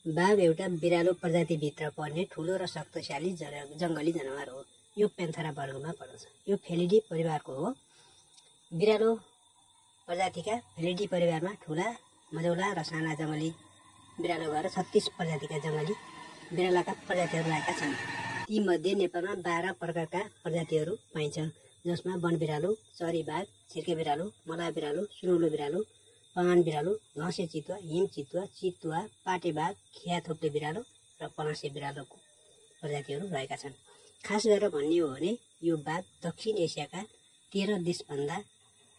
बाघ एउटा बिरालो प्रजातिभित्र पर्ने ठूलो र शक्तिशाली जङ्गली जनावर हो। यो प्यान्थेरा वर्गमा पर्दछ। यो फेलिडी परिवारको हो। बिरालो प्रजातिका फेलिडी परिवारमा ठूला, मझौला र साना जङ्गली बिरालो भएर 36 प्रजातिका जङ्गली बिरालाका प्रजातिहरू रहेका छन्। तीमध्ये नेपालमा 12 प्रकारका प्रजातिहरू पाइन्छ, जसमा वन बिरालो, चरी बाघ, छिर्के बिरालो, मलाह बिरालो, सुनौलो बिरालो, पान बिरालो, घसे चितुवा, हिम चितुवा, चितुवा, पाटे बाघ, खिया थोप्ले बिरालो र पलासे बिरालोको प्रजातिहरू रहेका छन्। खास गरेर भन्ने हो भने यो बाघ दक्षिण एसियाका 13 देशभन्दा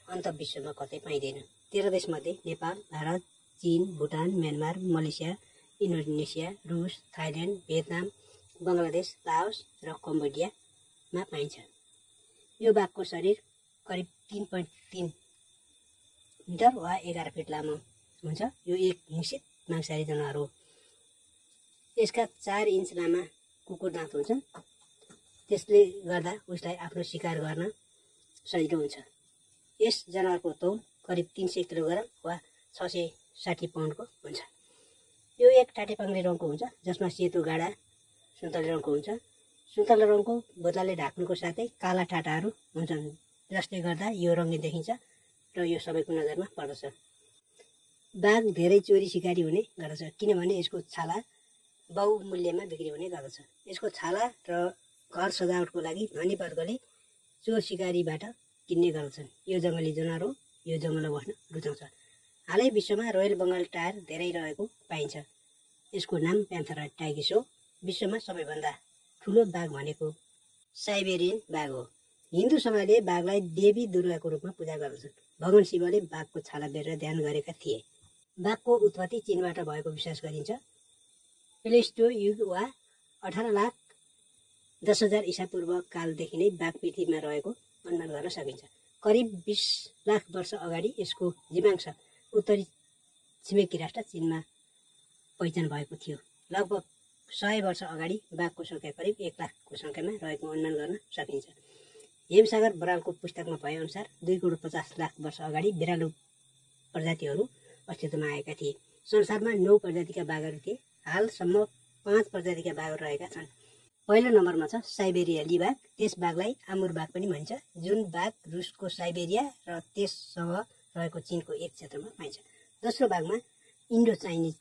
अन्त विश्वमा कतै पाइँदैन। 13 देशमध्ये नेपाल, भारत, चीन, भुटान, म्यानमार, मलेसिया, इन्डोनेसिया, रुस, थाइल्यान्ड, भियतनाम, बङ्गलादेश, लाओस र कम्बोडियामा पाइन्छ। यो बाघको शरीर करिब 3.3 मिटर वा 11 फिट लामो हुन्छ। यो एक हिंसित मांसाहारी जनावर हो। यसका 4 इन्च लामा कुकुर दाँत हुन्छन्। त्यसले गर्दा उसलाई आफ्नो शिकार गर्न सजिलो हुन्छ। यस जनावरको तौल करिब 300 किलोग्राम वा 660 पाउन्डको हुन्छ। यो एक टाटेपाङ्ग्रे रङको हुन्छ, जसमा सेतो गाडा सुन्तले रङको हुन्छ। सुन्तले रङको बोतलले ढाक्नुको साथै काला टाटाहरू हुन्छन्, जसले गर्दा यो रङ्गीन देखिन्छ र यो सबैको नजरमा पर्दछ। बाघ धेरै चोरी सिकारी हुने गर्दछ, किनभने यसको छाला बहुमूल्यमा बिक्री हुने गर्दछ। यसको छाला र घर सजावटको लागि धनी वर्गले चोर सिकारीबाट किन्ने गर्दछन्। यो जङ्गली जनावर हो। यो जङ्गलमा बस्न रुचाउँछ। हालै विश्वमा रोयल बङ्गाल टायर धेरै रहेको पाइन्छ। यसको नाम प्यान्थेरा टाइगर्स हो। विश्वमा सबैभन्दा ठुलो बाघ भनेको साइबेरियन बाघ हो। हिन्दू समाजले बाघलाई देवी दुर्गाको रूपमा पूजा गर्दछन्। भगवान शिवले बाघको छाला बेरेर ध्यान गरेका थिए। बाघको उत्पत्ति चीनबाट भएको विश्वास गरिन्छ। प्लेस्टो युग वा 18,10,000 ईसापूर्व कालदेखि नै बाघ पृथ्वीमा रहेको अनुमान गर्न सकिन्छ। करिब 20 लाख वर्ष अगाडि यसको जीवांश उत्तरी छिमेकी राष्ट्र चीनमा पहिचान भएको थियो। लगभग 100 वर्ष अगाडि बाघको संख्या करिब 1 लाखको संख्यामा रहेको अनुमान गर्न सकिन्छ। हेमसागर बरालको पुस्तकमा भएअनुसार 2,50 लाख वर्ष अगाडि बिरालो प्रजातिहरू अस्तित्वमा आएका थिए। संसारमा 9 प्रजातिका बाघहरू थिए। हालसम्म 5 प्रजातिका बाघहरू रहेका छन्। पहिलो नम्बरमा छ साइबेरियाली बाघ। त्यस बाघलाई आमुर बाघ पनि भनिन्छ, जुन बाघ रुसको साइबेरिया र त्यससँग रहेको चीनको एक क्षेत्रमा पाइन्छ। दोस्रो बाघमा इन्डो चाइनिज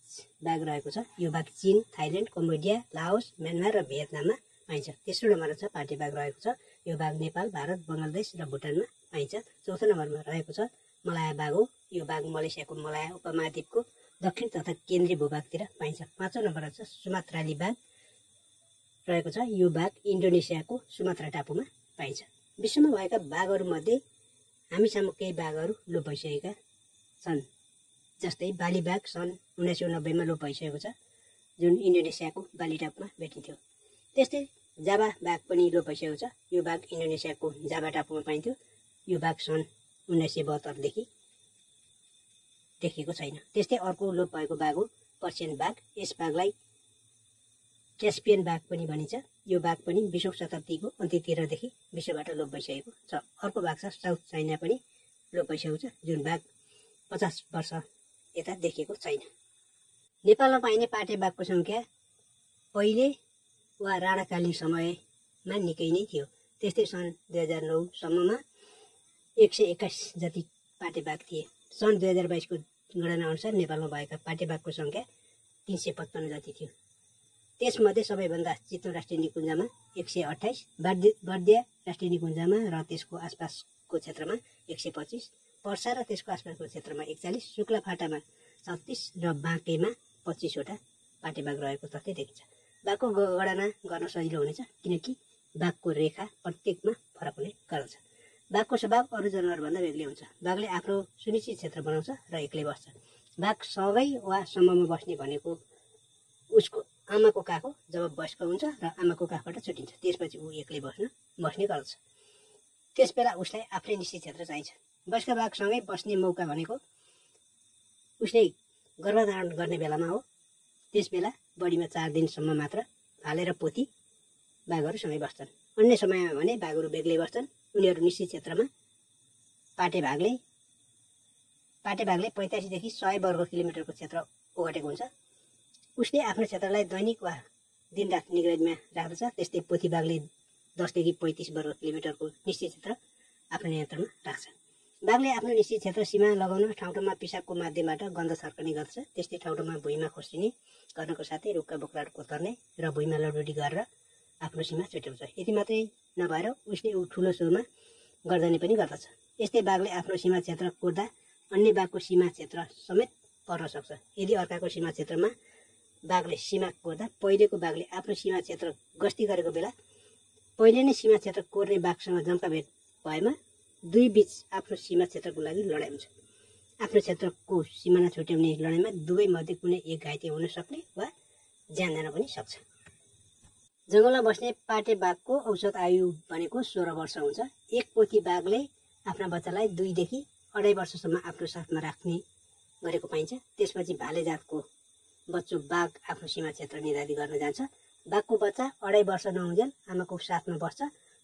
बाघ रहेको छ। यो बाघ चीन, थाइल्यान्ड, कम्बोडिया, लाओस, म्यानमार र भियतनाममा पाइन्छ। तेस्रो नम्बरमा छ पाटे बाघ रहेको छ। यो बाघ नेपाल, भारत, बङ्गलादेश र भुटानमा पाइन्छ। चौथो नम्बरमा रहेको छ मलाया बाघ हो। यो बाघ मलेसियाको मलाया उपमहाद्वीपको दक्षिण तथा केन्द्रीय भूभागतिर पाइन्छ। पाँचौं नम्बरमा छ सुमात्राली बाघ रहेको छ। यो बाघ इन्डोनेसियाको सुमात्रा टापुमा पाइन्छ। विश्वमा भएका बाघहरूमध्ये हामीसम्म केही बाघहरू लोप भइसकेका छन्, जस्तै बाली बाघ सन् 1990मा लोप भइसकेको छ, जुन इन्डोनेसियाको बाली टापुमा भेटिन्थ्यो। त्यस्तै जाभा बाघ पनि लोप भइसकेको छ। यो बाघ इन्डोनेसियाको जाभा टापुमा पाइन्थ्यो। यो बाघ सन् 1972 देखि देखिएको छैन। त्यस्तै अर्को लोप भएको बाघ हो पर्सियन बाघ। यस बाघलाई क्यास्पियन बाघ पनि भनिन्छ। यो बाघ पनि 20औं शताब्दीको अन्त्यतिरदेखि विश्वबाट लोप भइसकेको छ। अर्को बाघ छ साउथ चाइना पनि लोप भइसकेको छ, जुन बाघ 50 वर्ष यता देखिएको छैन। नेपालमा पाइने पाटे बाघको संख्या पहिले वा राणाकालीन समयमा निकै नै थियो। त्यस्तै सन् 2009 सम्ममा 121 जति पाटे बाघ थिए। सन् 2022 को गणना अनुसार नेपालमा भएका पाटे बाघको संख्या 355 जति थियो। त्यसमध्ये सबैभन्दा चितवन राष्ट्रिय निकुञ्जमा 128, बर्दिया राष्ट्रिय निकुञ्जमा र त्यसको आसपासको क्षेत्रमा 125, पर्सा र त्यसको आसपासको क्षेत्रमा 41, शुक्लाफाटामा 36 र बाँकेमा 25 वटा पाटे बाघ रहेको तथ्य देखिन्छ। बाघको गणना गर्न सजिलो हुनेछ, किनकि बाघको रेखा प्रत्येकमा फरक हुने गर्दछ। बाघको स्वभाव अरू जनावरभन्दा बेग्लै हुन्छ। बाघले आफ्नो सुनिश्चित क्षेत्र बनाउँछ र एक्लै बस्छ। बाघ सँगै वा समूहमा बस्ने भनेको उसको आमाको काख हो। जब वयस्क हुन्छ र आमाको काखबाट छुटिन्छ, त्यसपछि ऊ एक्लै बस्ने गर्छ। त्यसबेला उसलाई आफ्नै निश्चित क्षेत्र चाहिन्छ। वयस्क बाघसँगै बस्ने मौका भनेको उसले गर्भधारण गर्ने बेलामा हो। त्यसबेला बढीमा 4 दिनसम्म मात्र भाले र पोथी बाघहरू सँगै बस्छन्। अन्य समयमा भने बाघहरू बेग्लै बस्छन्। उनीहरू निश्चित क्षेत्रमा पाटे बाघले 85 देखि 100 वर्ग किलोमिटरको क्षेत्र ओगटेको हुन्छ। उसले आफ्नो क्षेत्रलाई दैनिक वा दिनरात निगरानीमा राख्दछ। त्यस्तै पोथी बाघले 10 देखि 35 वर्ग किलोमिटरको निश्चित क्षेत्र आफ्नो नियन्त्रणमा राख्छ। बाघले आफ्नो निश्चित क्षेत्र सीमा लगाउन ठाउँमा पिसाबको माध्यमबाट गन्ध छर्कने गर्दछ। त्यस्तै ठाउँमा भुइँमा खोस्टिने गर्नको साथै रुखका बोक्राहरू कोतर्ने र भुइँमा लडुडी गरेर आफ्नो सीमा छुट्याउँछ। यति मात्रै नभएर उसले ठुलो स्वरमा गर्दने पनि गर्दछ। यस्तै बाघले आफ्नो सीमा क्षेत्र कोर्दा अन्य बाघको सीमा क्षेत्र समेत पर्न सक्छ। यदि अर्काको सीमा क्षेत्रमा बाघले सीमा कोर्दा पहिलेको बाघले आफ्नो सीमा क्षेत्र गस्ती गरेको बेला पहिले नै सीमा क्षेत्र कोर्ने बाघसँग जम्काभेट भएमा दुई बीच आफ्नो सीमा क्षेत्रको लागि लडाइँ हुन्छ। आफ्नो क्षेत्रको सीमाना छुट्याउने लडाइँमा दुवै मध्ये कुनै एक घाइते हुन सक्ने वा ज्यान जान पनि सक्छ। जङ्गलमा बस्ने पाटे बाघको औसत आयु भनेको 16 वर्ष हुन्छ। एक पोथी बाघले आफ्ना बच्चालाई 2 देखि 2.5 वर्षसम्म आफ्नो साथमा राख्ने गरेको पाइन्छ। त्यसपछि भाले जातको बच्चो बाघ आफ्नो सीमा क्षेत्र निर्धारित गर्न जान्छ। बाघको बच्चा 2.5 वर्ष नहुन्जेल आमाको साथमा बस्छ।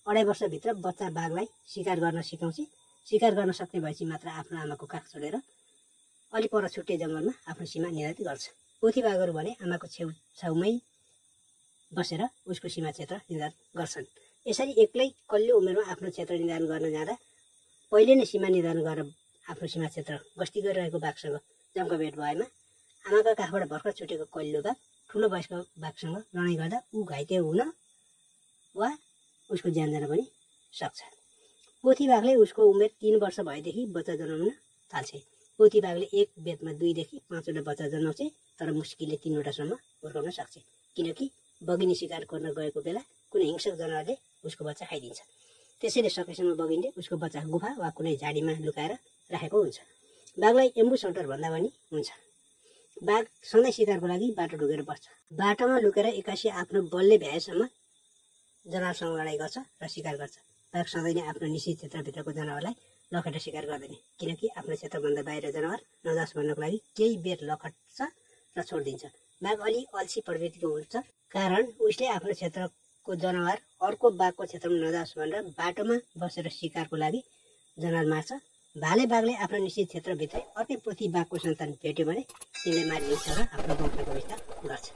2.5 वर्षभित्र बच्चा बाघलाई शिकार गर्न सिकाउँछ। शिकार गर्न सक्ने भएपछि मात्र आफ्नो आमाको काख छोडेर अलि पर छुट्टे जङ्गलमा आफ्नो सीमा निर्धारित गर्छ। पोथी बाघहरू भने आमाको छेउछाउमै बसेर उसको सीमा क्षेत्र निर्धारण गर्छन्। यसरी एक्लै कल्लो उमेरमा आफ्नो क्षेत्र निर्धारण गर्न जाँदा पहिले नै सीमा निर्धारण गरेर आफ्नो सीमा क्षेत्र गस्ती गरिरहेको बाघसँग जम्काभेट भएमा आमाका काखबाट भर्खर छुटेको कल्लो बाघ ठुलो वयस्क बाघसँग लडाइँ गर्दा ऊ घाइते हुन वा उसको ज्यान जान पनि सक्छ। पोथी बाघले उसको उमेर 3 वर्ष भएदेखि बच्चा जन्माउन थाल्छ। पोथी बाघले एक बेतमा 2 देखि 5 वटा बच्चा जन्माउँछ, तर मुस्किलले 3 वटासम्म हुर्काउन सक्छ, किनकि बगिनी शिकार गर्न गएको बेला कुनै हिंसक जनावरले उसको बच्चा खाइदिन्छ। त्यसैले सकेसम्म बगिनले उसको बच्चा गुफा वा कुनै झाडीमा लुकाएर राखेको हुन्छ। बाघलाई एम्बुस हन्टर भन्दा पनि हुन्छ। बाघ सधैँ शिकारको लागि बाटो ढुकेर बस्छ। बाटोमा लुकेर एक्कासी आफ्नो बलले भ्याएसम्म जनावरसँग लडाइँ गर्छ र शिकार गर्छ। बाघ सधैँ नै आफ्नो निश्चित क्षेत्रभित्रको जनावरलाई लखेट्न शिकार गर्दैन, किनकि आफ्नो क्षेत्रभन्दा बाहिर जनावर नजाओस् भन्नको लागि केही बेर लखट्छ र छोडिदिन्छ। बाघ अलि अल्छी प्रवृत्तिको हुन्छ, कारण उसले आफ्नो क्षेत्रको जनावर अर्को बाघको क्षेत्रमा नजाओस् भनेर बाटोमा बसेर शिकारको लागि जनावर मार्छ। भाले बाघले आफ्नो निश्चित क्षेत्रभित्रै अर्कै पोथी बाघको सन्तान भेट्यो भने तिनले मारिदिन्छ र आफ्नो वंशको विस्तार गर्छ।